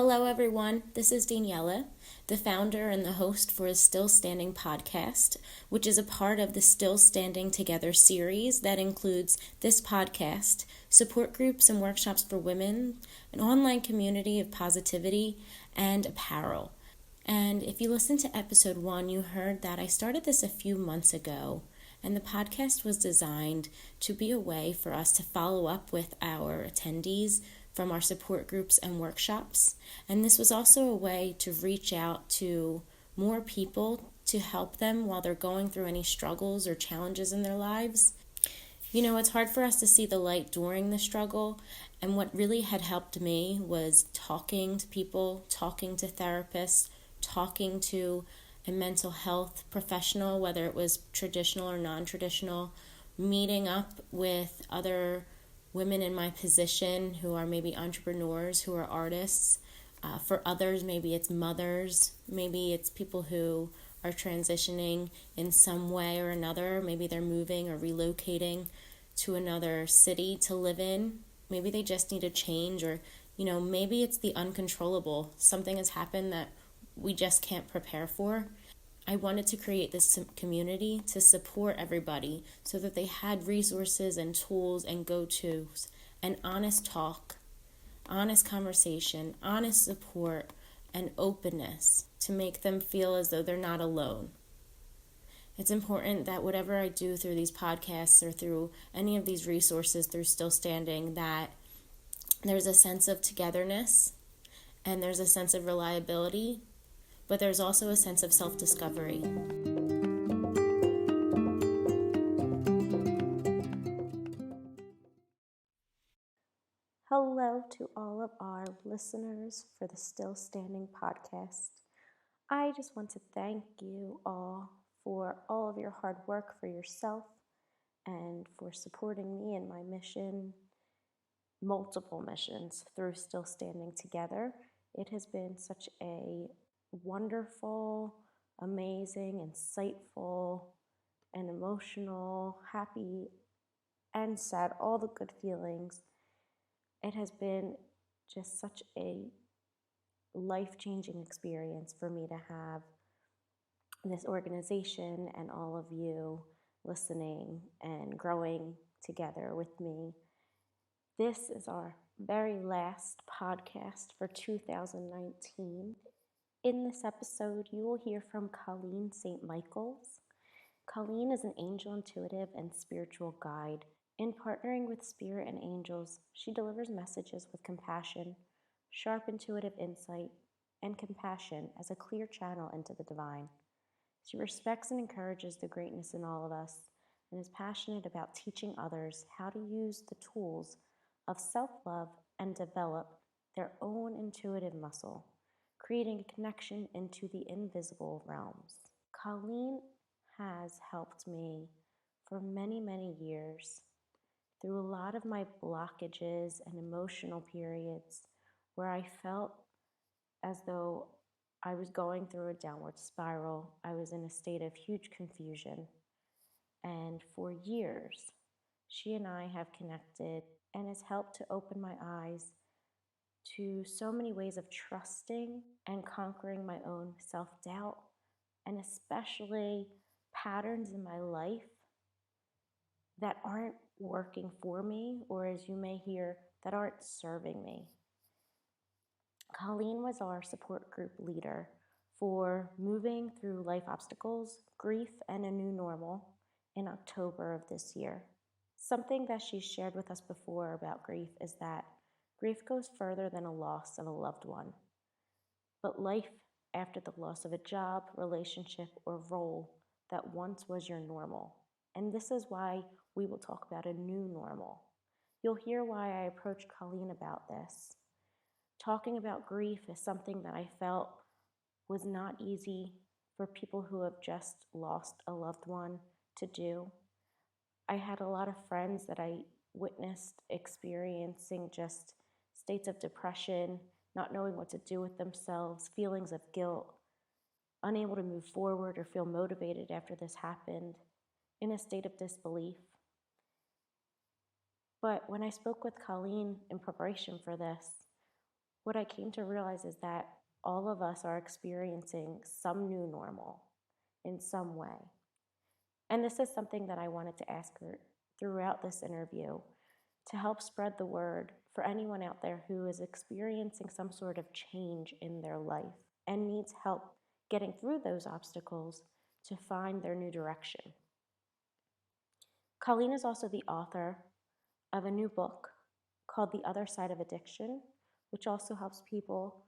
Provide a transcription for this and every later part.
Hello, everyone. This is Daniela, the founder and the host for a Still Standing podcast, which is a part of the Still Standing Together series that includes this podcast, support groups and workshops for women, an online community of positivity, and apparel. And if you listened to episode 1, you heard that I started this a few months ago, and the podcast was designed to be a way for us to follow up with our attendees from our support groups and workshops. And this was also a way to reach out to more people to help them while they're going through any struggles or challenges in their lives. You know, it's hard for us to see the light during the struggle, and what really had helped me was talking to people, talking to therapists, talking to a mental health professional, whether it was traditional or non-traditional, meeting up with other women in my position who are maybe entrepreneurs, who are artists. For others, maybe it's mothers, maybe it's people who are transitioning in some way or another. Maybe they're moving or relocating to another city to live in. Maybe they just need a change, or, maybe it's the uncontrollable. Something has happened that we just can't prepare for. I wanted to create this community to support everybody so that they had resources and tools and go-tos and honest talk, honest conversation, honest support, and openness to make them feel as though they're not alone. It's important that whatever I do through these podcasts or through any of these resources through Still Standing, that there's a sense of togetherness and there's a sense of reliability, but there's also a sense of self-discovery. Hello to all of our listeners for the Still Standing podcast. I just want to thank you all for all of your hard work for yourself and for supporting me in my mission, multiple missions through Still Standing Together. It has been such a wonderful, amazing, insightful, and emotional, happy, and sad, all the good feelings. It has been just such a life-changing experience for me to have this organization and all of you listening and growing together with me. This is our very last podcast for 2019. In this episode, you will hear from Colleen St. Colleen is an angel intuitive and spiritual guide. In partnering with spirit and angels, she delivers messages with compassion, sharp intuitive insight, and compassion as a clear channel into the divine. She respects and encourages the greatness in all of us and is passionate about teaching others how to use the tools of self-love and develop their own intuitive muscle, creating a connection into the invisible realms. Colleen has helped me for many, many years through a lot of my blockages and emotional periods where I felt as though I was going through a downward spiral. I was in a state of huge confusion. And for years, she and I have connected and has helped to open my eyes to so many ways of trusting and conquering my own self-doubt, and especially patterns in my life that aren't working for me, or as you may hear, that aren't serving me. Colleen was our support group leader for moving through life obstacles, grief, and a new normal in October of this year. Something that she's shared with us before about grief is that grief goes further than a loss of a loved one. But life after the loss of a job, relationship, or role that once was your normal. And this is why we will talk about a new normal. You'll hear why I approached Colleen about this. Talking about grief is something that I felt was not easy for people who have just lost a loved one to do. I had a lot of friends that I witnessed experiencing just states of depression, not knowing what to do with themselves, feelings of guilt, unable to move forward or feel motivated after this happened, in a state of disbelief. But when I spoke with Colleen in preparation for this, what I came to realize is that all of us are experiencing some new normal in some way. And this is something that I wanted to ask her throughout this interview to help spread the word for anyone out there who is experiencing some sort of change in their life and needs help getting through those obstacles to find their new direction. Colleen is also the author of a new book called The Other Side of Addiction, which also helps people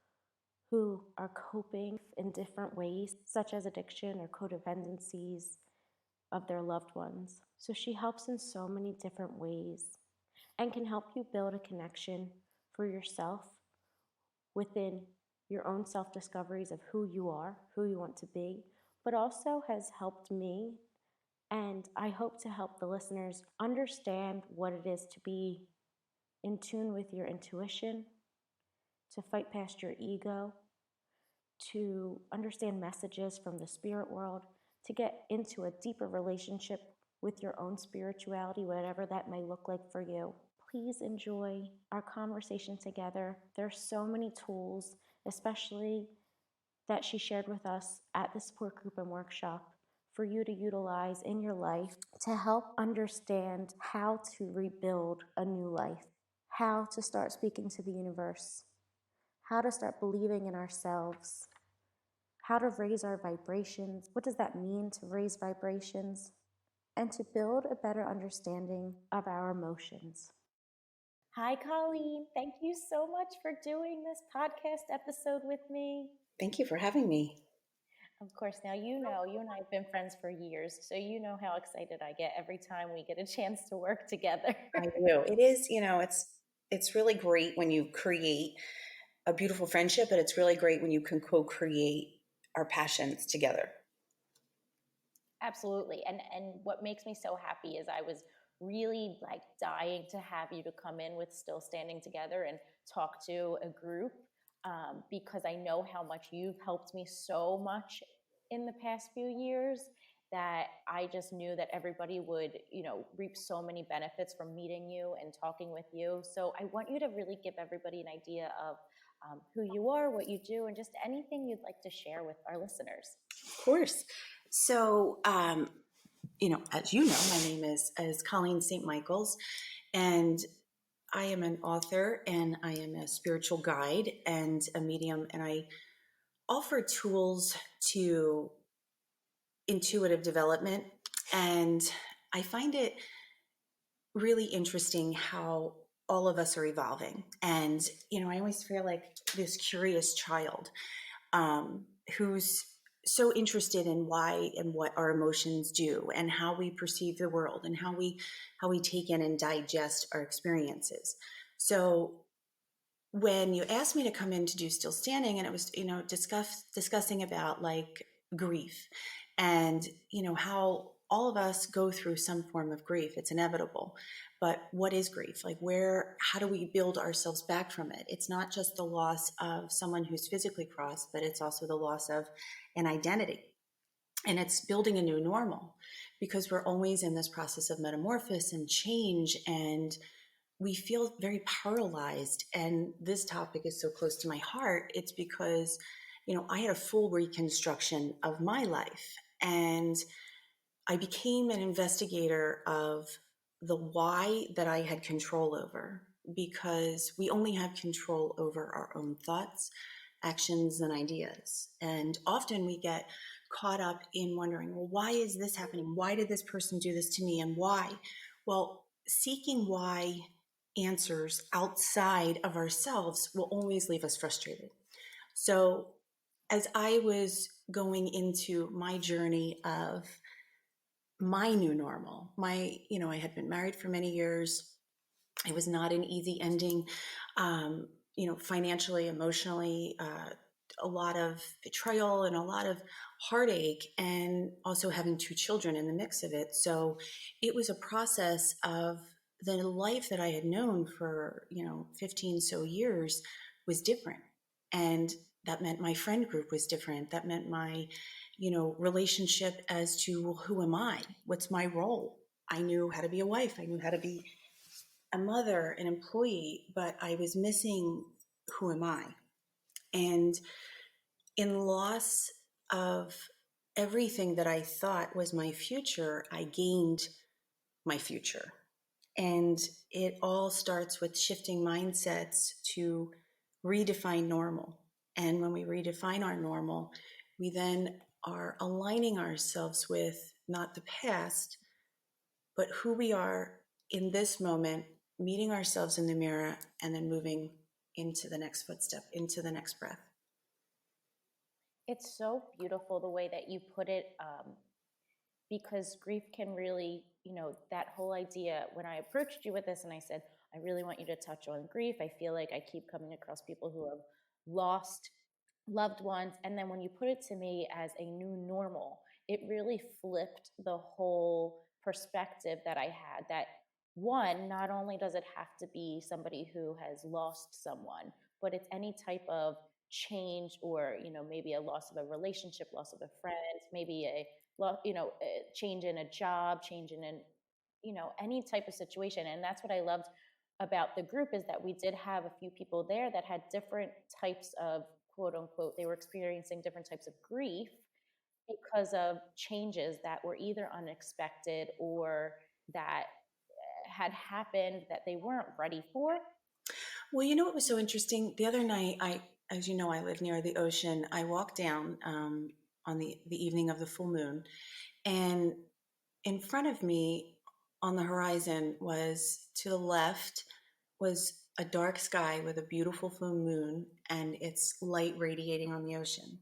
who are coping in different ways, such as addiction or codependencies of their loved ones. So she helps in so many different ways and can help you build a connection for yourself within your own self discoveries of who you are, who you want to be, but also has helped me. And I hope to help the listeners understand what it is to be in tune with your intuition, to fight past your ego, to understand messages from the spirit world, to get into a deeper relationship with your own spirituality, whatever that may look like for you. Please enjoy our conversation together. There are so many tools, especially that she shared with us at the support group and workshop, for you to utilize in your life to help understand how to rebuild a new life, how to start speaking to the universe, how to start believing in ourselves, how to raise our vibrations. What does that mean to raise vibrations? And to build a better understanding of our emotions. Hi, Colleen. Thank you so much for doing this podcast episode with me. Thank you for having me. Of course, now you know, you and I have been friends for years, so you know how excited I get every time we get a chance to work together. I do. It is, it's really great when you create a beautiful friendship, but it's really great when you can co-create our passions together. Absolutely. And what makes me so happy is I was really like dying to have you to come in with Still Standing Together and talk to a group, because I know how much you've helped me so much in the past few years, that I just knew that everybody would, reap so many benefits from meeting you and talking with you. So I want you to really give everybody an idea of who you are, what you do, and just anything you'd like to share with our listeners. Of course. So, as you know, my name is Colleen St. and I am an author and I am a spiritual guide and a medium, and I offer tools to intuitive development. And I find it really interesting how all of us are evolving. And, I always feel like this curious child who's so interested in why and what our emotions do and how we perceive the world and how we take in and digest our experiences. So when you asked me to come in to do Still Standing, and it was, discussing about like grief and, how all of us go through some form of grief. It's inevitable. But what is grief? Like how do we build ourselves back from it? It's not just the loss of someone who's physically crossed, but it's also the loss of an identity. And it's building a new normal, because we're always in this process of metamorphosis and change, and we feel very paralyzed. And this topic is so close to my heart. It's because, I had a full reconstruction of my life, and I became an investigator of the why that I had control over, because we only have control over our own thoughts, actions, and ideas. And often we get caught up in wondering, well, why is this happening? Why did this person do this to me? And why? Well, seeking why answers outside of ourselves will always leave us frustrated. So as I was going into my journey of my new normal, I had been married for many years. It was not an easy ending, financially, emotionally, a lot of betrayal and a lot of heartache, and also having two children in the mix of it. So it was a process of the life that I had known for, 15 so years was different. And that meant my friend group was different. That meant my, relationship as to who am I? What's my role? I knew how to be a wife. I knew how to be a mother, an employee, but I was missing who am I? And in loss of everything that I thought was my future, I gained my future. And it all starts with shifting mindsets to redefine normal. And when we redefine our normal, we then are aligning ourselves with not the past, but who we are in this moment, meeting ourselves in the mirror, and then moving into the next footstep, into the next breath. It's so beautiful the way that you put it, because grief can really, that whole idea. When I approached you with this and I said, I really want you to touch on grief, I feel like I keep coming across people who have lost loved ones. And then when you put it to me as a new normal, it really flipped the whole perspective that I had. That one, not only does it have to be somebody who has lost someone, but it's any type of change, or maybe a loss of a relationship, loss of a friend, maybe a change in a job, change in any type of situation. And that's what I loved about the group, is that we did have a few people there that had different types of, quote unquote, they were experiencing different types of grief because of changes that were either unexpected or that had happened that they weren't ready for. Well, what was so interesting? The other night, as you know, I live near the ocean. I walked down on the evening of the full moon, and in front of me on the horizon was, to the left, was a dark sky with a beautiful full moon and its light radiating on the ocean.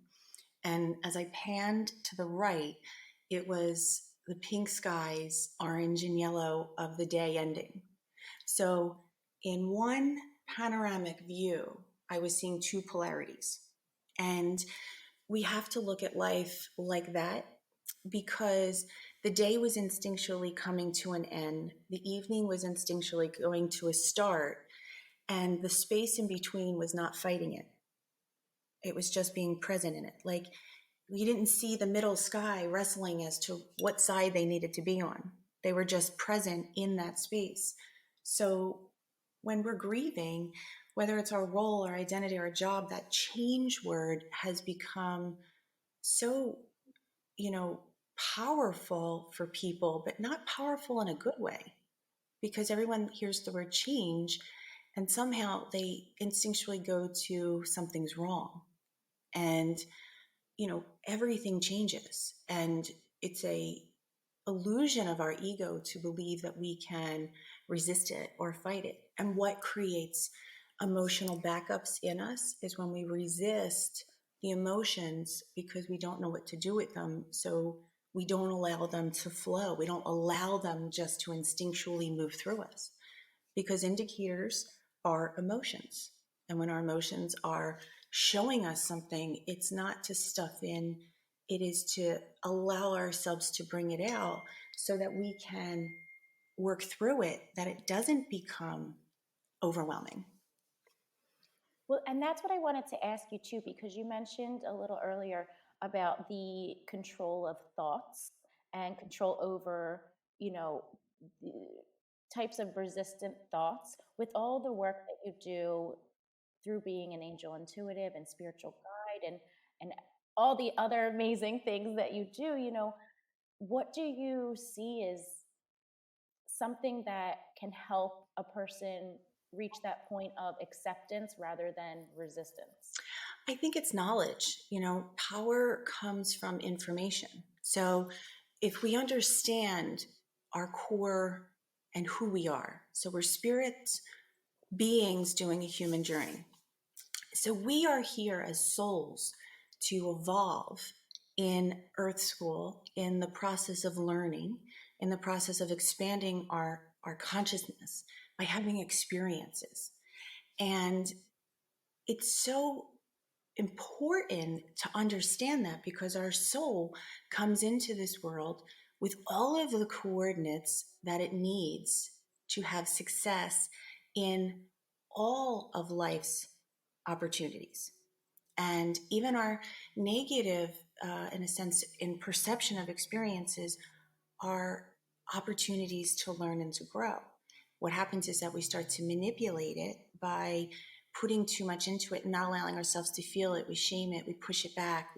And as I panned to the right, it was the pink skies, orange and yellow of the day ending. So in one panoramic view, I was seeing two polarities. And we have to look at life like that, because the day was instinctually coming to an end, the evening was instinctually going to a start, and the space in between was not fighting it. It was just being present in it. Like, we didn't see the middle sky wrestling as to what side they needed to be on. They were just present in that space. So when we're grieving, whether it's our role, our identity, or a job, that change word has become so, powerful for people, but not powerful in a good way, because everyone hears the word change and somehow they instinctually go to something's wrong. And, everything changes, and it's a illusion of our ego to believe that we can resist it or fight it. And what creates emotional backups in us is when we resist the emotions because we don't know what to do with them. So we don't allow them to flow. We don't allow them just to instinctually move through us, because indicators are emotions. And when our emotions are showing us something, it's not to stuff in, it is to allow ourselves to bring it out so that we can work through it, that it doesn't become overwhelming. Well, and that's what I wanted to ask you too, because you mentioned a little earlier about the control of thoughts and control over, the types of resistant thoughts. With all the work that you do through being an angel intuitive and spiritual guide, and all the other amazing things that you do, what do you see as something that can help a person reach that point of acceptance rather than resistance? I think it's knowledge. Power comes from information. So if we understand our core and who we are, so we're spirit beings doing a human journey. So we are here as souls to evolve in Earth School, in the process of learning, in the process of expanding our consciousness by having experiences. And it's so important to understand that, because our soul comes into this world with all of the coordinates that it needs to have success in all of life's opportunities. And even our negative, in a sense, in perception of experiences, are opportunities to learn and to grow. What happens is that we start to manipulate it by putting too much into it and not allowing ourselves to feel it. We shame it, we push it back.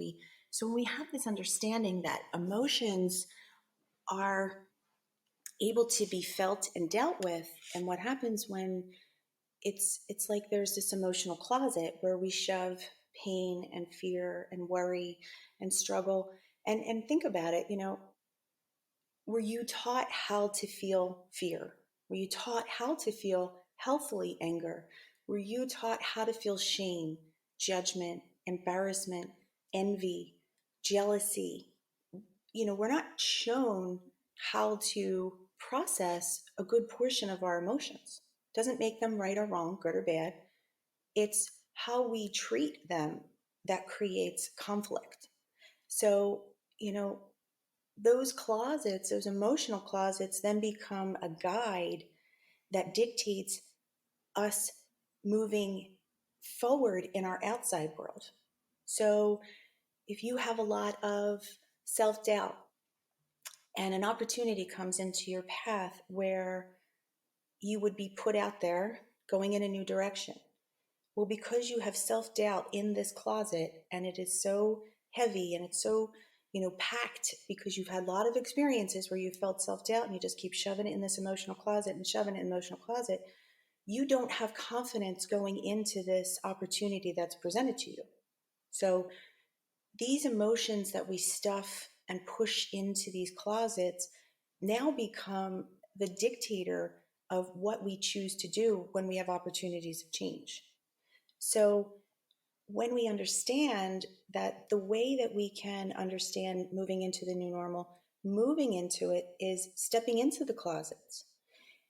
So when we have this understanding that emotions are able to be felt and dealt with, and what happens when it's like there's this emotional closet where we shove pain and fear and worry and struggle. And think about it, were you taught how to feel fear? Were you taught how to feel healthily anger? Were you taught how to feel shame, judgment, embarrassment, envy, jealousy? We're not shown how to process a good portion of our emotions. Doesn't make them right or wrong, good or bad. It's how we treat them that creates conflict. So, those closets, those emotional closets, then become a guide that dictates us moving forward in our outside world. So, if you have a lot of self doubt and an opportunity comes into your path where you would be put out there going in a new direction, well, because you have self doubt in this closet and it is so heavy and it's so, packed because you've had a lot of experiences where you felt self doubt and you just keep shoving it in this emotional closet and shoving it in the emotional closet, you don't have confidence going into this opportunity that's presented to you. So these emotions that we stuff and push into these closets now become the dictator of what we choose to do when we have opportunities of change. So when we understand that the way that we can understand moving into the new normal, moving into it is stepping into the closets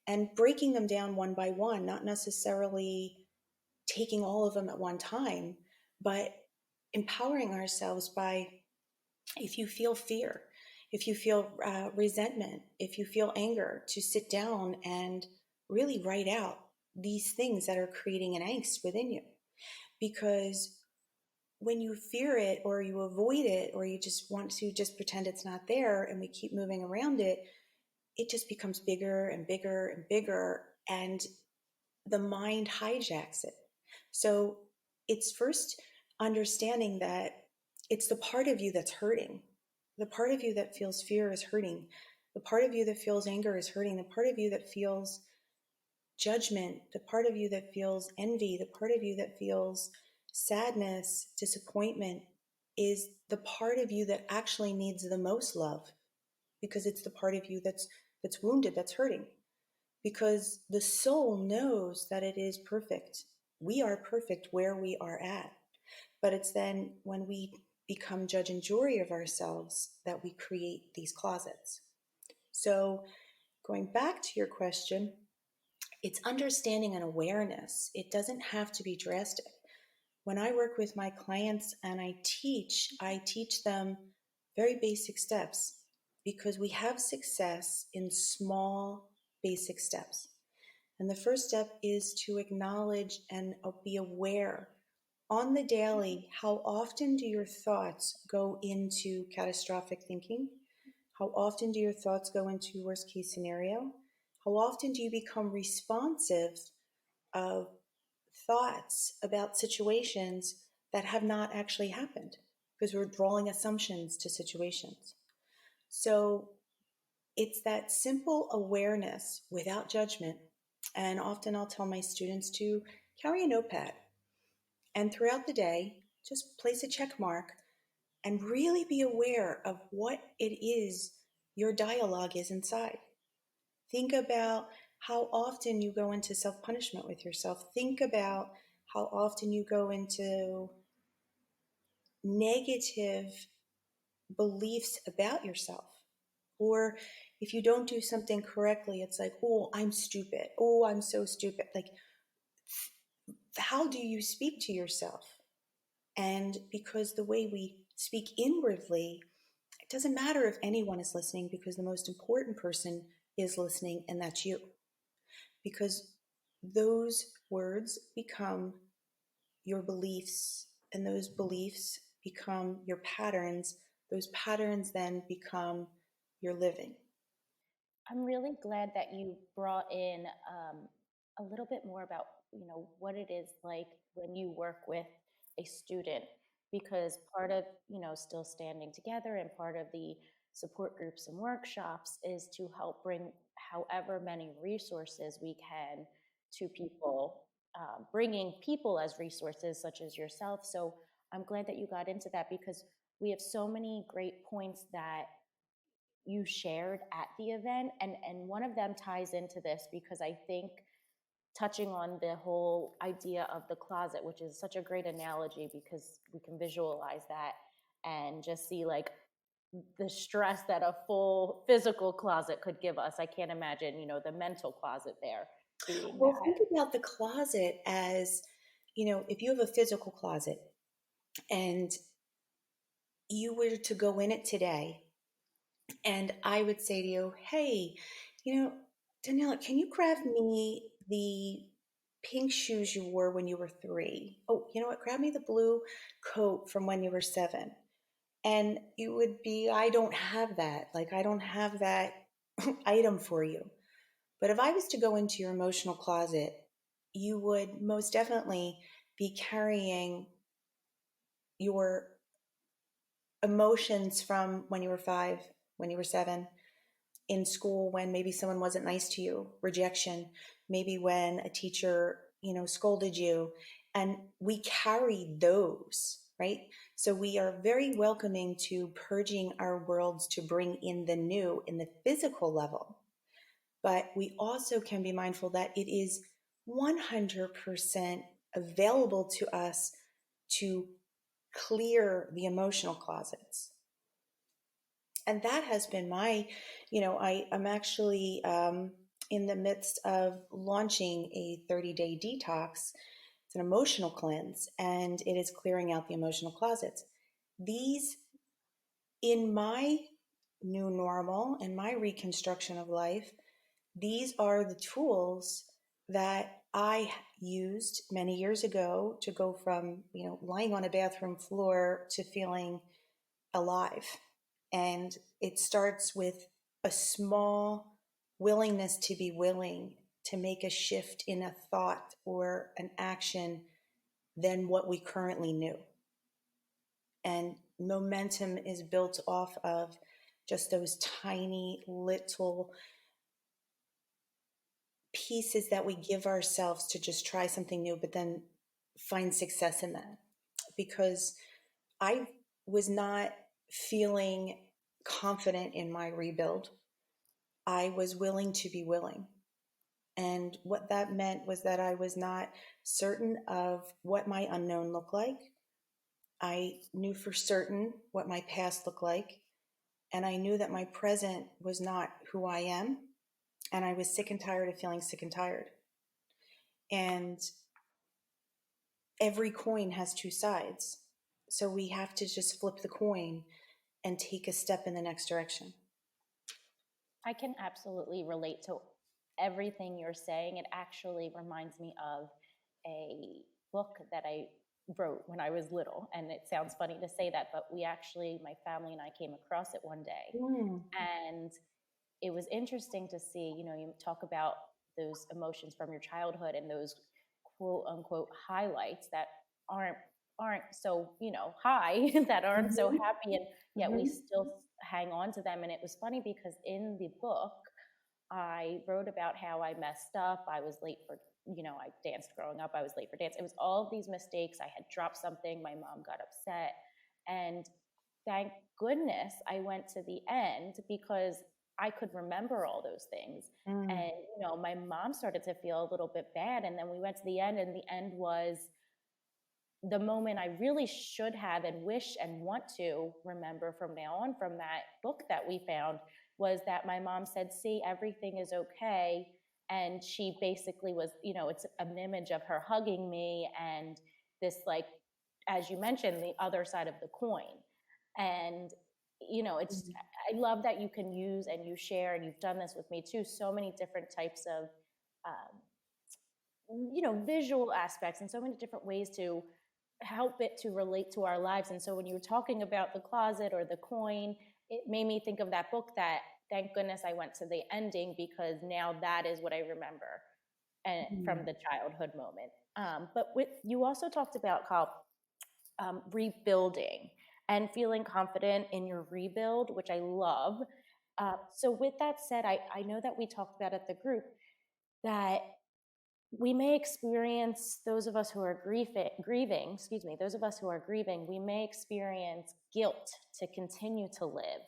and breaking them down one by one, not necessarily taking all of them at one time, but empowering ourselves by, if you feel fear, if you feel resentment, if you feel anger, to sit down and really write out these things that are creating an angst within you. Because when you fear it or you avoid it or you just want to just pretend it's not there and we keep moving around it, it just becomes bigger and bigger and bigger, and the mind hijacks it. So it's first understanding that it's the part of you that's hurting. The part of you that feels fear is hurting. The part of you that feels anger is hurting. The part of you that feels judgment, the part of you that feels envy, the part of you that feels sadness, disappointment, is the part of you that actually needs the most love, because it's the part of you that's wounded, that's hurting. Because the soul knows that it is perfect. We are perfect where we are at. But it's then when we become judge and jury of ourselves that we create these closets. So, going back to your question, it's understanding and awareness. It doesn't have to be drastic. When I work with my clients and I teach them very basic steps, because we have success in small, basic steps. And the first step is to acknowledge and be aware on the daily. How often do your thoughts go into catastrophic thinking? How often do your thoughts go into worst case scenario? How often do you become responsive of thoughts about situations that have not actually happened? Because we're drawing assumptions to situations. So it's that simple awareness without judgment. And often I'll tell my students to carry a notepad and throughout the day, just place a check mark and really be aware of what it is your dialogue is inside. Think about how often you go into self punishment with yourself. Think about how often you go into negative beliefs about yourself. Or if you don't do something correctly, it's like, oh, I'm stupid. Oh, I'm so stupid. Like, how do you speak to yourself? And because the way we speak inwardly, it doesn't matter if anyone is listening, because the most important person is listening, and that's you. Because those words become your beliefs, and those beliefs become your patterns. Those patterns then become your living. I'm really glad that you brought in a little bit more about what it is like when you work with a student, because part of, still standing together and part of the support groups and workshops is to help bring however many resources we can to people, bringing people as resources such as yourself. So I'm glad that you got into that, because we have so many great points that you shared at the event, and one of them ties into this, because I think touching on the whole idea of the closet, which is such a great analogy because we can visualize that and just see like the stress that a full physical closet could give us. I can't imagine, the mental closet there being Well, that. think about the closet as, if you have a physical closet and you were to go in it today, and I would say to you, hey, Daniela, can you grab me the pink shoes you wore when you were 3? Oh, you know what? Grab me the blue coat from when you were 7. And you would be, I don't have that. Like, I don't have that item for you. But if I was to go into your emotional closet, you would most definitely be carrying your emotions from when you were 5, when you were 7, in school when maybe someone wasn't nice to you, rejection, maybe when a teacher, scolded you. And we carry those, right? So we are very welcoming to purging our worlds to bring in the new in the physical level. But we also can be mindful that it is 100% available to us to clear the emotional closets. And that has been I'm actually in the midst of launching a 30-day detox. It's an emotional cleanse, and it is clearing out the emotional closets. These, in my new normal and my reconstruction of life, these are the tools that I used many years ago to go from, lying on a bathroom floor to feeling alive. And it starts with a small willingness to be willing to make a shift in a thought or an action than what we currently knew. And momentum is built off of just those tiny little pieces that we give ourselves to just try something new, but then find success in that. Because I was not feeling confident in my rebuild. I was willing to be willing. And what that meant was that I was not certain of what my unknown looked like. I knew for certain what my past looked like. And I knew that my present was not who I am. And I was sick and tired of feeling sick and tired. And every coin has two sides. So we have to just flip the coin and take a step in the next direction. I can absolutely relate to everything you're saying. It actually reminds me of a book that I wrote when I was little. And it sounds funny to say that, but my family and I came across it one day. Mm. And it was interesting to see, you talk about those emotions from your childhood and those quote unquote highlights that aren't aren't so high, that aren't so Mm-hmm. happy, and yet we Mm-hmm. still hang on to them. And it was funny because in the book I wrote about how I messed up. I was late for, I danced growing up, I was late for dance. It was all of these mistakes. I had dropped something, my mom got upset, and thank goodness I went to the end, because I could remember all those things. Mm. And, my mom started to feel a little bit bad. And then we went to the end, and the end was the moment I really should have and wish and want to remember from now on, from that book that we found, was that my mom said, see, everything is okay. And she basically was, it's an image of her hugging me, and this, like, as you mentioned, the other side of the coin. And, it's, Mm. I love that you can use and you share, and you've done this with me too, so many different types of, visual aspects and so many different ways to help it to relate to our lives. And so when you were talking about the closet or the coin, it made me think of that book, that thank goodness I went to the ending, because now that is what I remember. and from Mm. the childhood moment. But you also talked about how rebuilding and feeling confident in your rebuild, which I love. So, with that said, I know that we talked about at the group that we may experience, those of us who are grieving, excuse me, those of us who are grieving, we may experience guilt to continue to live.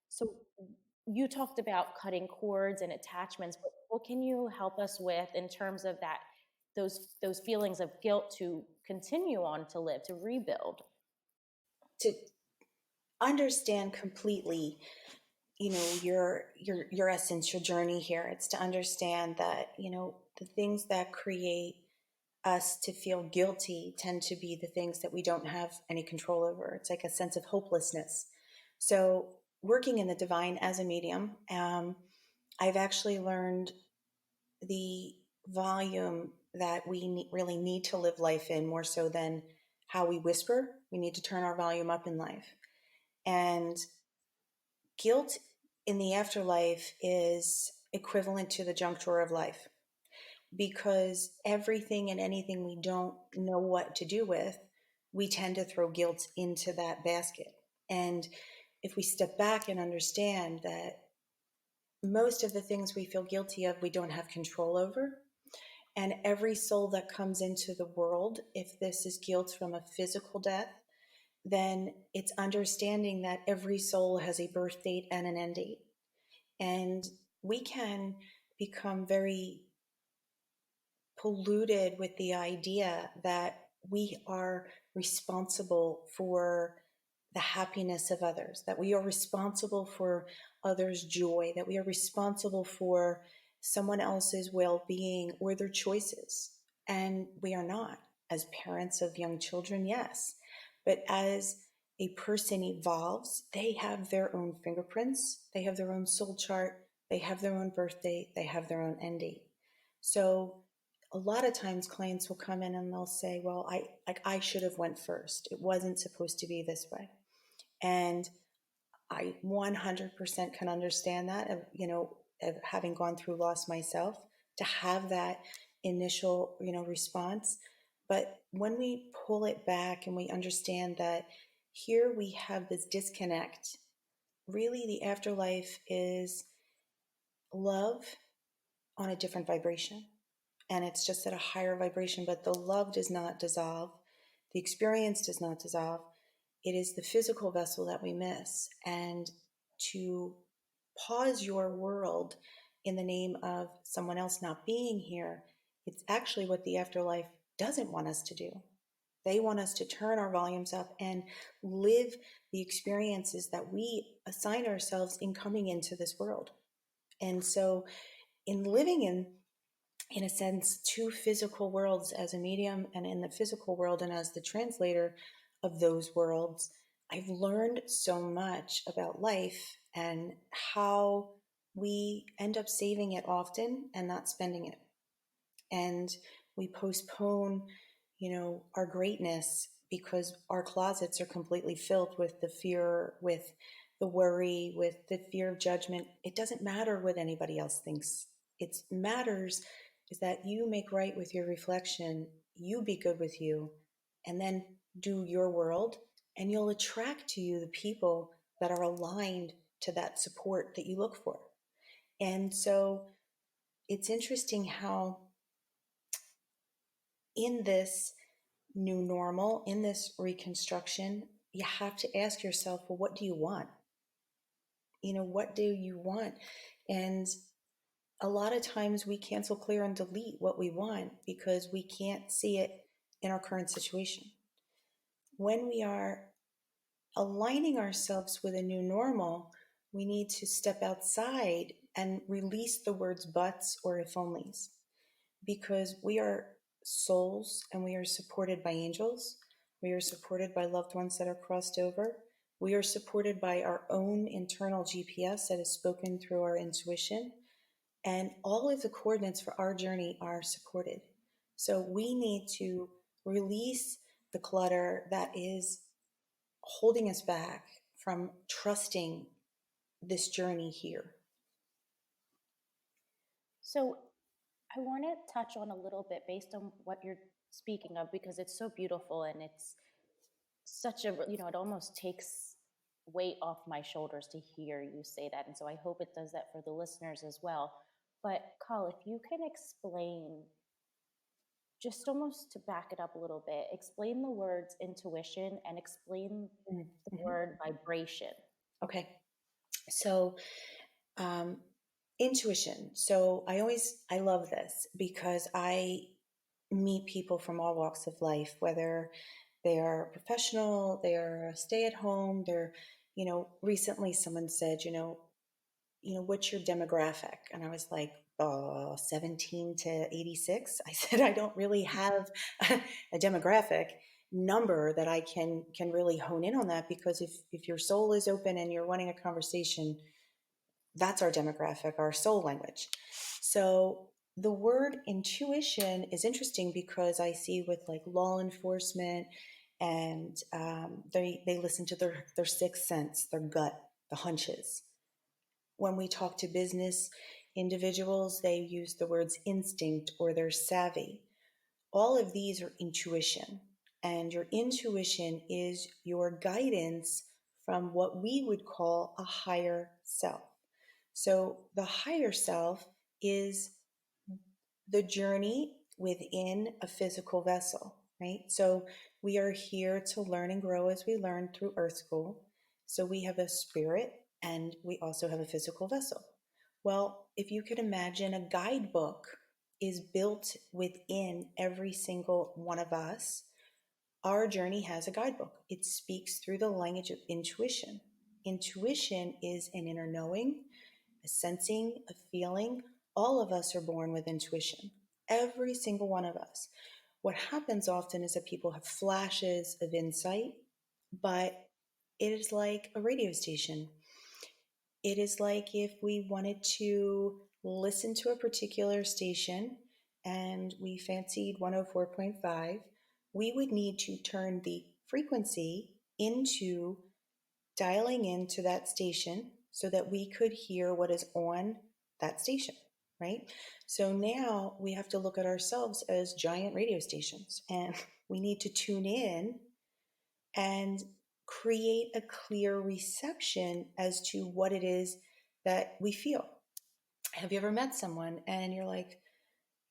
So, you talked about cutting cords and attachments, but what can you help us with in terms of that, those feelings of guilt to continue on to live, to rebuild? To understand completely, your essence, your journey here, it's to understand that, the things that create us to feel guilty tend to be the things that we don't have any control over. It's like a sense of hopelessness. So, working in the divine as a medium, I've actually learned the volume that we really need to live life in more so than how we whisper. We need to turn our volume up in life. And guilt in the afterlife is equivalent to the junk drawer of life, because everything and anything we don't know what to do with, we tend to throw guilt into that basket. And if we step back and understand that most of the things we feel guilty of, we don't have control over. And every soul that comes into the world, if this is guilt from a physical death, then it's understanding that every soul has a birth date and an end date. And we can become very polluted with the idea that we are responsible for the happiness of others, that we are responsible for others' joy, that we are responsible for someone else's well being or their choices. And we are not. As parents of young children, yes. But as a person evolves, they have their own fingerprints, they have their own soul chart, they have their own birth date, they have their own end date. So a lot of times clients will come in and they'll say, well, I should have went first. It wasn't supposed to be this way. And I 100% can understand that, of having gone through loss myself, to have that initial, response. But when we pull it back and we understand that here we have this disconnect, really the afterlife is love on a different vibration. And it's just at a higher vibration, but the love does not dissolve. The experience does not dissolve. It is the physical vessel that we miss. And to pause your world in the name of someone else not being here, it's actually what the afterlife doesn't want us to do. They want us to turn our volumes up and live the experiences that we assign ourselves in coming into this world. And so, in living in a sense, two physical worlds as a medium, and in the physical world and as the translator of those worlds, I've learned so much about life and how we end up saving it often and not spending it. And we postpone, our greatness because our closets are completely filled with the fear, with the worry, with the fear of judgment. It doesn't matter what anybody else thinks. It matters is that you make right with your reflection, you be good with you, and then do your world, and you'll attract to you the people that are aligned to that support that you look for. And so it's interesting how in this new normal, in this reconstruction, you have to ask yourself, well, what do you want? What do you want? And a lot of times we cancel, clear, and delete what we want because we can't see it in our current situation. When we are aligning ourselves with a new normal, we need to step outside and release the words buts or if onlys, because we are souls and we are supported by angels. We are supported by loved ones that are crossed over. We are supported by our own internal GPS that is spoken through our intuition. And all of the coordinates for our journey are supported. So we need to release the clutter that is holding us back from trusting this journey here. So, I want to touch on a little bit based on what you're speaking of because it's so beautiful and it's such a, it almost takes weight off my shoulders to hear you say that. And so I hope it does that for the listeners as well. But Carl, if you can explain, just almost to back it up a little bit, explain the words intuition and explain the Mm-hmm. word vibration. Okay. So, um, intuition. So I love this because I meet people from all walks of life, whether they are professional, they are stay at home, recently someone said, what's your demographic? And I was like, 17 to 86. I said, I don't really have a demographic number that I can really hone in on that, because if your soul is open and you're wanting a conversation, that's our demographic, our soul language. So the word intuition is interesting because I see with like law enforcement, and they listen to their sixth sense, their gut, the hunches. When we talk to business individuals, they use the words instinct or they're savvy. All of these are intuition. And your intuition is your guidance from what we would call a higher self. So the higher self is the journey within a physical vessel, right? So we are here to learn and grow as we learn through Earth School. So we have a spirit and we also have a physical vessel. Well, if you could imagine, a guidebook is built within every single one of us. Our journey has a guidebook. It speaks through the language of intuition. Intuition is an inner knowing, a sensing, a feeling. All of us are born with intuition. Every single one of us. What happens often is that people have flashes of insight, but it is like a radio station. It is like if we wanted to listen to a particular station and we fancied 104.5, we would need to turn the frequency into dialing into that station so that we could hear what is on that station, right? So now we have to look at ourselves as giant radio stations, and we need to tune in and create a clear reception as to what it is that we feel. Have you ever met someone and you're like,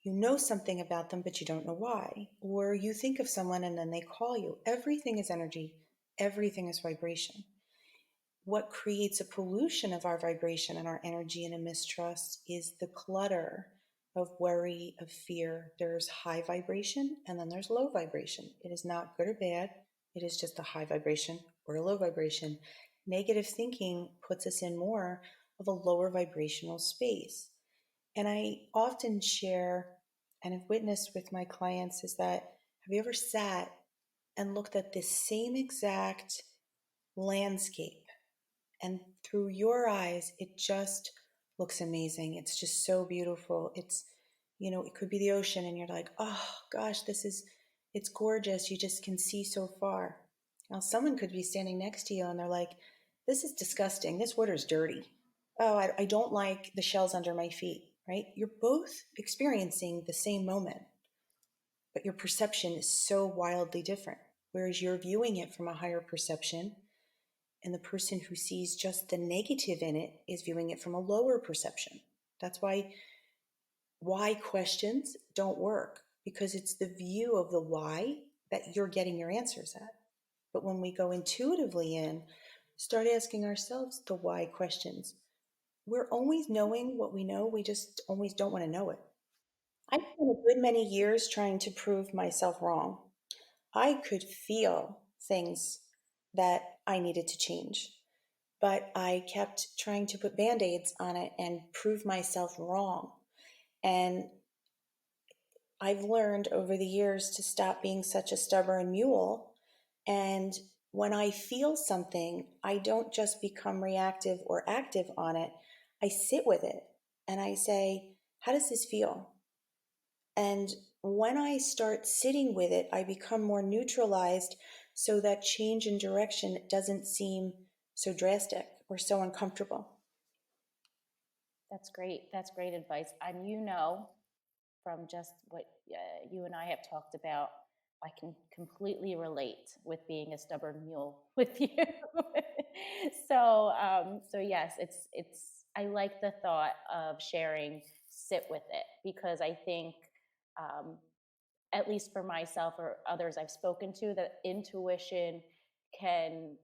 you know something about them, but you don't know why? Or you think of someone and then they call you. Everything is energy, everything is vibration. What creates a pollution of our vibration and our energy and a mistrust is the clutter of worry, of fear. There's high vibration and then there's low vibration. It is not good or bad. It is just a high vibration or a low vibration. Negative thinking puts us in more of a lower vibrational space. And I often share and have witnessed with my clients is that, have you ever sat and looked at this same exact landscape, and through your eyes it just looks amazing? It's just so beautiful. It could be the ocean and you're like, oh gosh, it's gorgeous, you just can see so far. Now someone could be standing next to you and they're like, this is disgusting, this water's dirty, oh, I don't like the shells under my feet, right? You're both experiencing the same moment, but your perception is so wildly different. Whereas you're viewing it from a higher perception, and the person who sees just the negative in it is viewing it from a lower perception. That's why questions don't work, because it's the view of the why that you're getting your answers at. But when we go intuitively in, start asking ourselves the why questions, we're always knowing what we know, we just always don't want to know it. I spent a good many years trying to prove myself wrong. I could feel things that I needed to change, but I kept trying to put band aids on it and prove myself wrong. And I've learned over the years to stop being such a stubborn mule. And when I feel something, I don't just become reactive or active on it. I sit with it and I say, how does this feel? And when I start sitting with it, I become more neutralized so that change in direction doesn't seem so drastic or so uncomfortable. That's great. That's great advice. And from just what you and I have talked about. I can completely relate with being a stubborn mule with you. So yes, it's. I like the thought of sharing. Sit with it because I think, um, at least for myself or others I've spoken to, that intuition can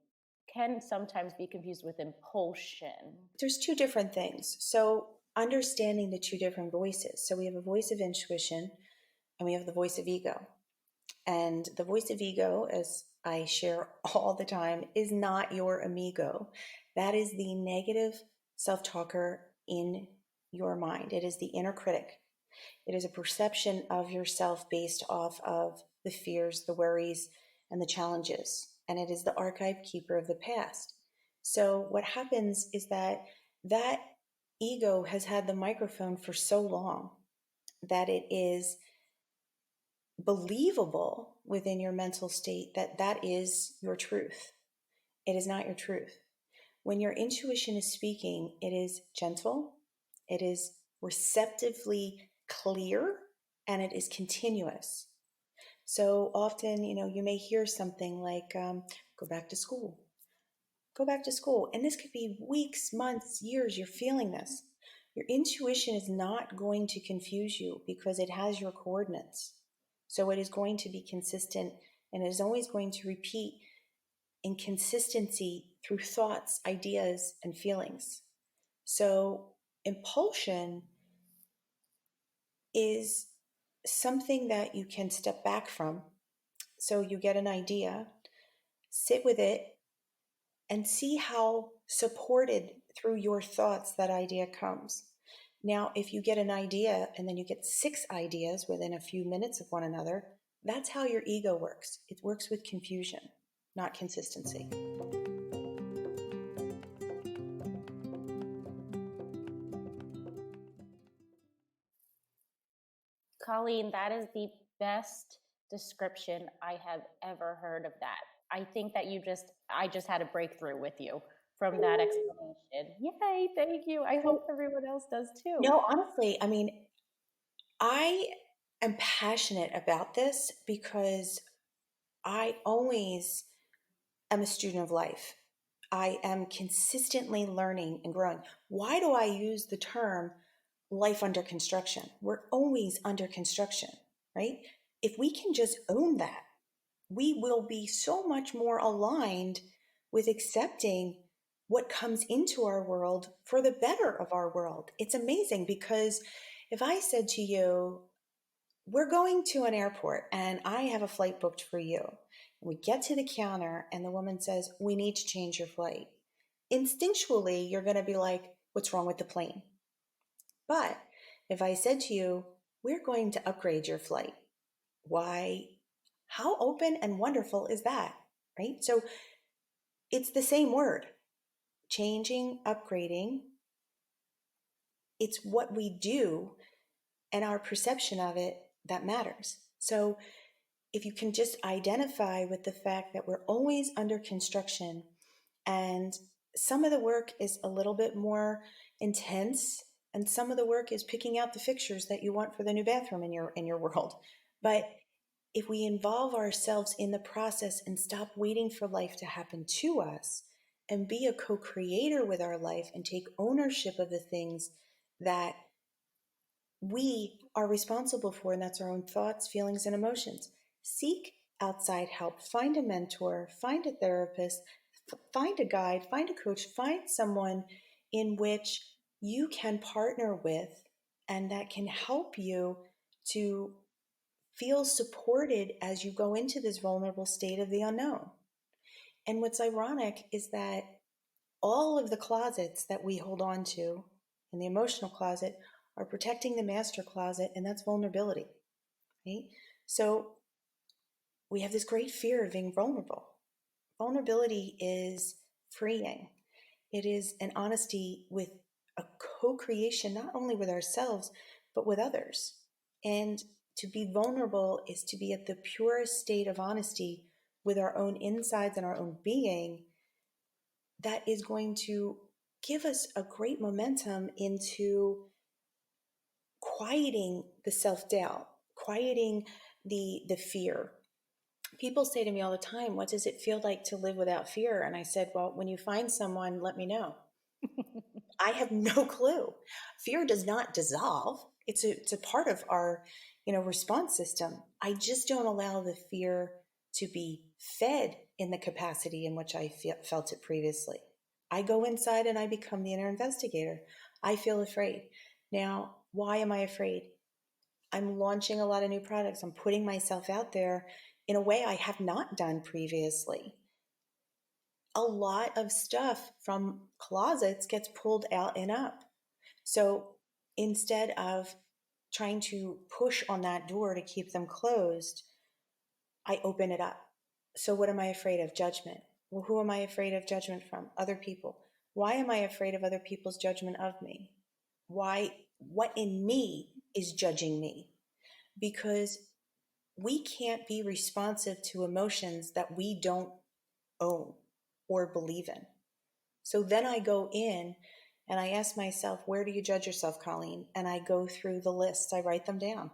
can sometimes be confused with impulsion. There's two different things. So, understanding the two different voices. So, we have a voice of intuition and we have the voice of ego. And the voice of ego, as I share all the time, is not your amigo. That is the negative self talker in your mind, it is the inner critic. It is a perception of yourself based off of the fears, the worries, and the challenges. And it is the archive keeper of the past. So, what happens is that that ego has had the microphone for so long that it is believable within your mental state that that is your truth. It is not your truth. When your intuition is speaking, it is gentle, it is receptively clear, and it is continuous. So often, you may hear something like, go back to school, go back to school. And this could be weeks, months, years, you're feeling this. Your intuition is not going to confuse you because it has your coordinates. So it is going to be consistent and it is always going to repeat in consistency through thoughts, ideas, and feelings. So impulsion is something that you can step back from. So you get an idea, sit with it, and see how supported through your thoughts that idea comes. Now, if you get an idea and then you get 6 ideas within a few minutes of one another, that's how your ego works. It works with confusion, not consistency. Colleen, that is the best description I have ever heard of that. I think that I just had a breakthrough with you from that explanation. Yay, thank you. I hope everyone else does too. No, honestly, I mean, I am passionate about this because I always am a student of life. I am consistently learning and growing. Why do I use the term life under construction? We're always under construction, right? If we can just own that, we will be so much more aligned with accepting what comes into our world for the better of our world. It's amazing because if I said to you, we're going to an airport and I have a flight booked for you. We get to the counter and the woman says, we need to change your flight. Instinctually, you're going to be like, what's wrong with the plane? But if I said to you, we're going to upgrade your flight, why? How open and wonderful is that? Right? So it's the same word, changing, upgrading. It's what we do and our perception of it that matters. So if you can just identify with the fact that we're always under construction and some of the work is a little bit more intense and some of the work is picking out the fixtures that you want for the new bathroom in your world. But if we involve ourselves in the process and stop waiting for life to happen to us and be a co-creator with our life and take ownership of the things that we are responsible for, and that's our own thoughts, feelings, and emotions. Seek outside help, find a mentor, find a therapist, find a guide, find a coach, find someone in which you can partner with and that can help you to feel supported as you go into this vulnerable state of the unknown. And what's ironic is that all of the closets that we hold on to in the emotional closet are protecting the master closet, and that's vulnerability, right? So we have this great fear of being vulnerable. Vulnerability is freeing. It is an honesty with a co-creation, not only with ourselves, but with others. And to be vulnerable is to be at the purest state of honesty with our own insides and our own being that is going to give us a great momentum into quieting the self-doubt, quieting the fear. People say to me all the time, what does it feel like to live without fear? And I said, well, when you find someone, let me know. I have no clue. Fear does not dissolve. It's a part of our, response system. I just don't allow the fear to be fed in the capacity in which I felt it previously. I go inside and I become the inner investigator. I feel afraid. Now, why am I afraid? I'm launching a lot of new products. I'm putting myself out there in a way I have not done previously. A lot of stuff from closets gets pulled out and up. So instead of trying to push on that door to keep them closed, I open it up. So what am I afraid of? Judgment. Well, who am I afraid of judgment from? Other people. Why am I afraid of other people's judgment of me? Why? What in me is judging me? Because we can't be responsive to emotions that we don't own or believe in. So then I go in and I ask myself, where do you judge yourself, Colleen? And I go through the lists, I write them down.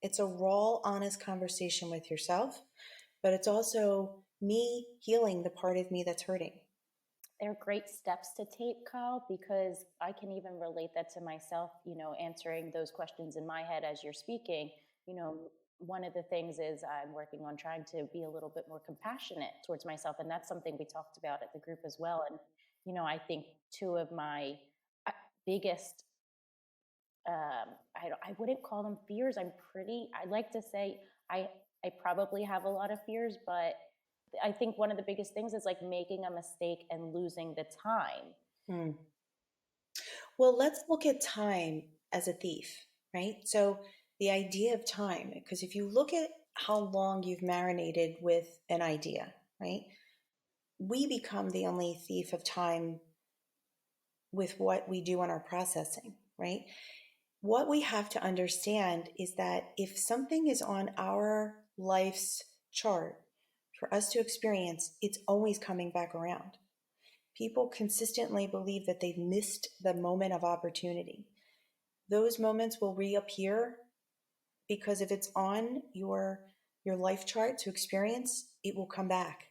It's a raw, honest conversation with yourself, but it's also me healing the part of me that's hurting. They're great steps to take, Kyle, because I can even relate that to myself, answering those questions in my head as you're speaking. One of the things is I'm working on trying to be a little bit more compassionate towards myself. And that's something we talked about at the group as well. And, I think two of my biggest, I wouldn't call them fears. I like to say I probably have a lot of fears, but I think one of the biggest things is like making a mistake and losing the time. Hmm. Well, let's look at time as a thief, right? So the idea of time, because if you look at how long you've marinated with an idea, right? We become the only thief of time with what we do on our processing, right? What we have to understand is that if something is on our life's chart for us to experience, it's always coming back around. People consistently believe that they've missed the moment of opportunity. Those moments will reappear because if it's on your life chart to experience, it will come back.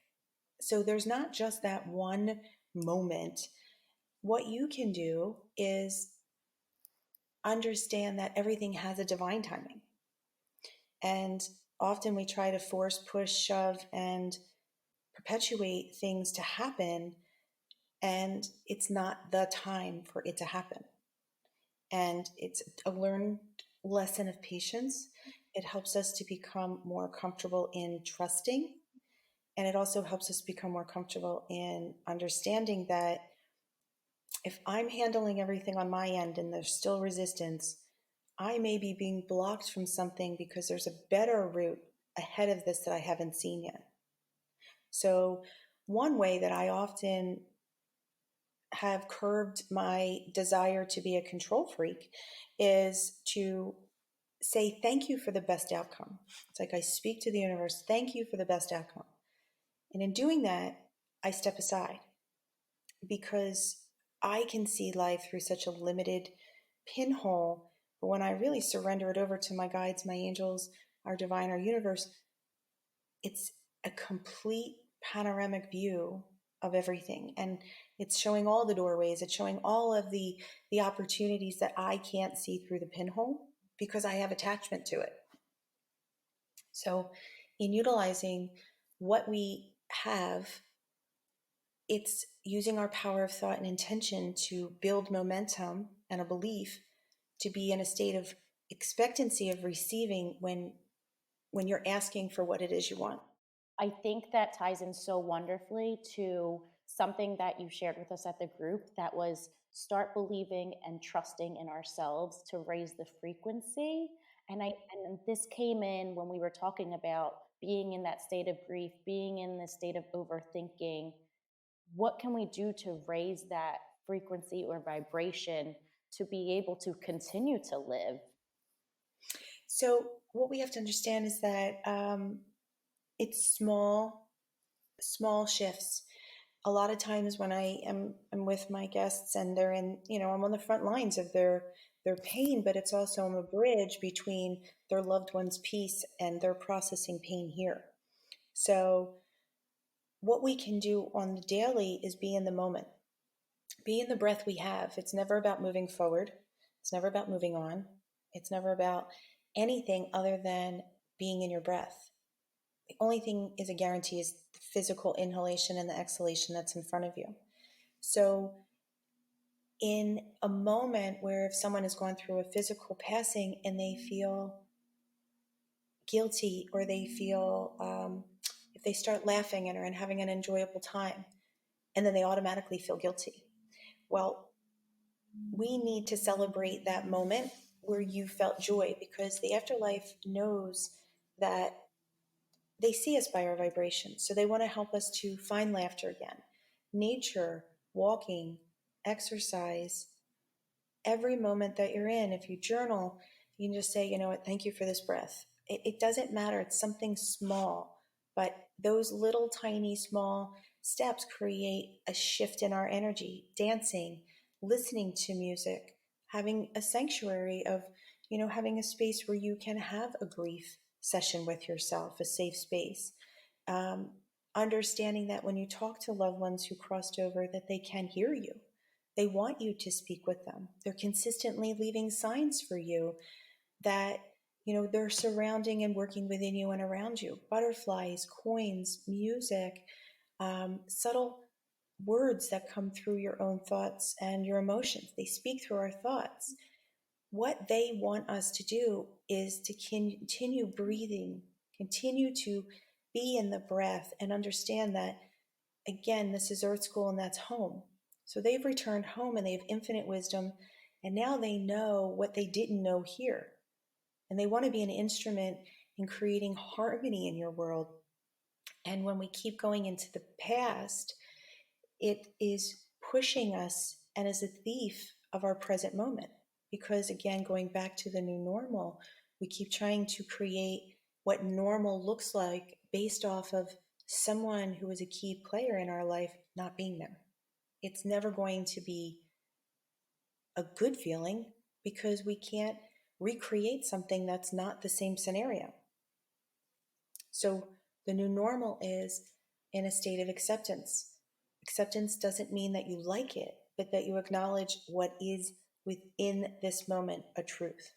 So there's not just that one moment. What you can do is understand that everything has a divine timing. And often we try to force, push, shove, and perpetuate things to happen, and it's not the time for it to happen. And it's a learned lesson of patience. It helps us to become more comfortable in trusting. And it also helps us become more comfortable in understanding that if I'm handling everything on my end and there's still resistance, I may be being blocked from something because there's a better route ahead of this that I haven't seen yet. So, one way that I often have curbed my desire to be a control freak is to say thank you for the best outcome. It's like I speak to the universe, thank you for the best outcome. And in doing that, I step aside because I can see life through such a limited pinhole. But when I really surrender it over to my guides, my angels, our divine, our universe, it's a complete panoramic view of everything. And it's showing all the doorways, it's showing all of the opportunities that I can't see through the pinhole because I have attachment to it. So in utilizing what we have, it's using our power of thought and intention to build momentum and a belief to be in a state of expectancy of receiving when you're asking for what it is you want. I think that ties in so wonderfully to something that you shared with us at the group that was start believing and trusting in ourselves to raise the frequency. And this came in when we were talking about being in that state of grief, being in the state of overthinking. What can we do to raise that frequency or vibration to be able to continue to live? So what we have to understand is that it's small shifts. A lot of times when I'm with my guests and they're in, I'm on the front lines of their pain, but it's also a bridge between their loved one's peace and their processing pain here. So, what we can do on the daily is be in the moment, be in the breath we have. It's never about moving forward, it's never about moving on, it's never about anything other than being in your breath. The only thing is a guarantee is the physical inhalation and the exhalation that's in front of you. So, in a moment where if someone has gone through a physical passing and they feel guilty or they feel, if they start laughing and having an enjoyable time, and then they automatically feel guilty. Well, we need to celebrate that moment where you felt joy, because the afterlife knows that they see us by our vibration. So they want to help us to find laughter again. Nature, walking, exercise, every moment that you're in, if you journal, you can just say, you know what, thank you for this breath. It doesn't matter. It's something small, but those little tiny small steps create a shift in our energy. Dancing, listening to music, having a sanctuary of, having a space where you can have a grief session with yourself, a safe space. Um, Understanding that when you talk to loved ones who crossed over, that they can hear you. They want you to speak with them. They're consistently leaving signs for you that, they're surrounding and working within you and around you. Butterflies, coins, music, subtle words that come through your own thoughts and your emotions. They speak through our thoughts. What they want us to do is to continue breathing, continue to be in the breath, and understand that, again, this is Earth School and that's home. So they've returned home and they have infinite wisdom, and now they know what they didn't know here. And they want to be an instrument in creating harmony in your world. And when we keep going into the past, it is pushing us and is a thief of our present moment. Because again, going back to the new normal, we keep trying to create what normal looks like based off of someone who is a key player in our life not being there. It's never going to be a good feeling because we can't recreate something that's not the same scenario. So the new normal is in a state of acceptance. Acceptance doesn't mean that you like it, but that you acknowledge what is within this moment a truth.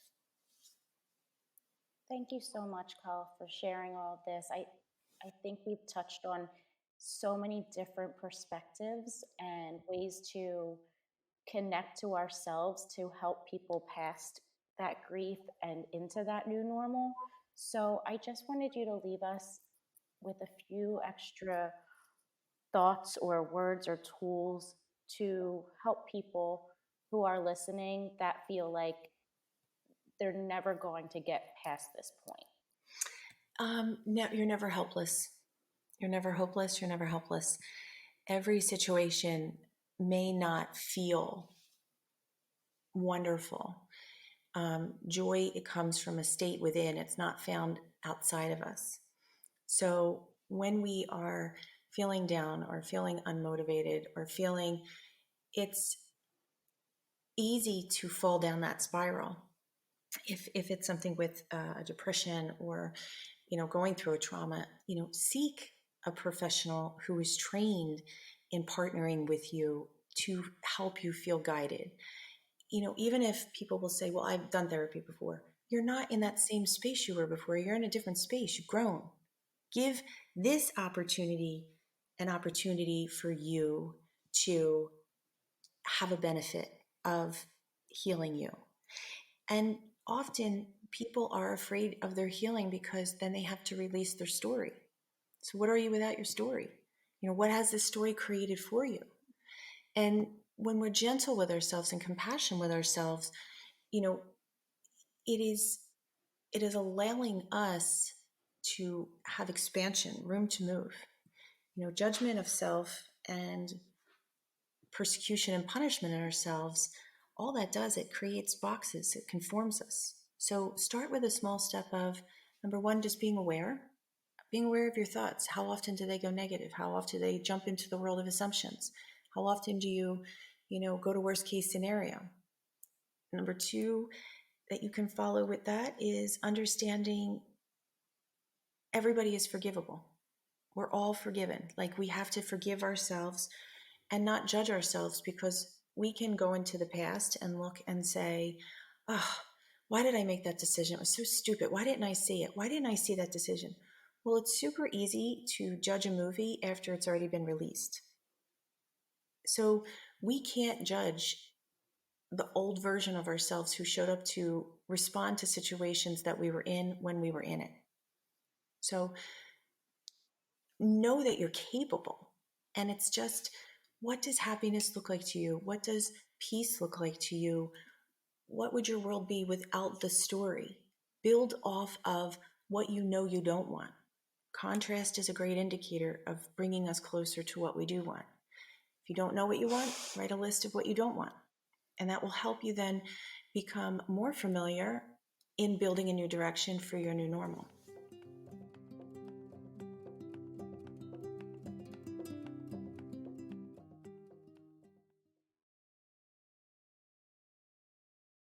Thank you so much, Carl, for sharing all of this. I think we've touched on so many different perspectives and ways to connect to ourselves to help people past that grief and into that new normal. So I just wanted you to leave us with a few extra thoughts or words or tools to help people who are listening that feel like they're never going to get past this point. No, you're never helpless. You're never hopeless. You're never helpless. Every situation may not feel wonderful. Joy, it comes from a state within. It's not found outside of us. So when we are feeling down or feeling unmotivated or feeling, it's easy to fall down that spiral. If it's something with a depression or, going through a trauma, seek a professional who is trained in partnering with you to help you feel guided. Even if people will say, well, I've done therapy before, you're not in that same space you were before. You're in a different space. You've grown. Give this opportunity an opportunity for you to have a benefit of healing you. And often people are afraid of their healing because then they have to release their story. So what are you without your story? What has this story created for you? And when we're gentle with ourselves and compassion with ourselves, it is allowing us to have expansion, room to move. Judgment of self and persecution and punishment in ourselves, all that does, it creates boxes, it conforms us. So start with a small step of, number one, just being aware of your thoughts. How often do they go negative? How often do they jump into the world of assumptions? How often do you, go to worst case scenario? Number two, that you can follow with that is understanding everybody is forgivable. We're all forgiven. Like, we have to forgive ourselves and not judge ourselves, because we can go into the past and look and say, oh, why did I make that decision? It was so stupid. Why didn't I see it? Why didn't I see that decision? Well, it's super easy to judge a movie after it's already been released. So we can't judge the old version of ourselves who showed up to respond to situations that we were in when we were in it. So know that you're capable. And it's just, what does happiness look like to you? What does peace look like to you? What would your world be without the story? Build off of what you know you don't want. Contrast is a great indicator of bringing us closer to what we do want. If you don't know what you want, write a list of what you don't want. And that will help you then become more familiar in building a new direction for your new normal.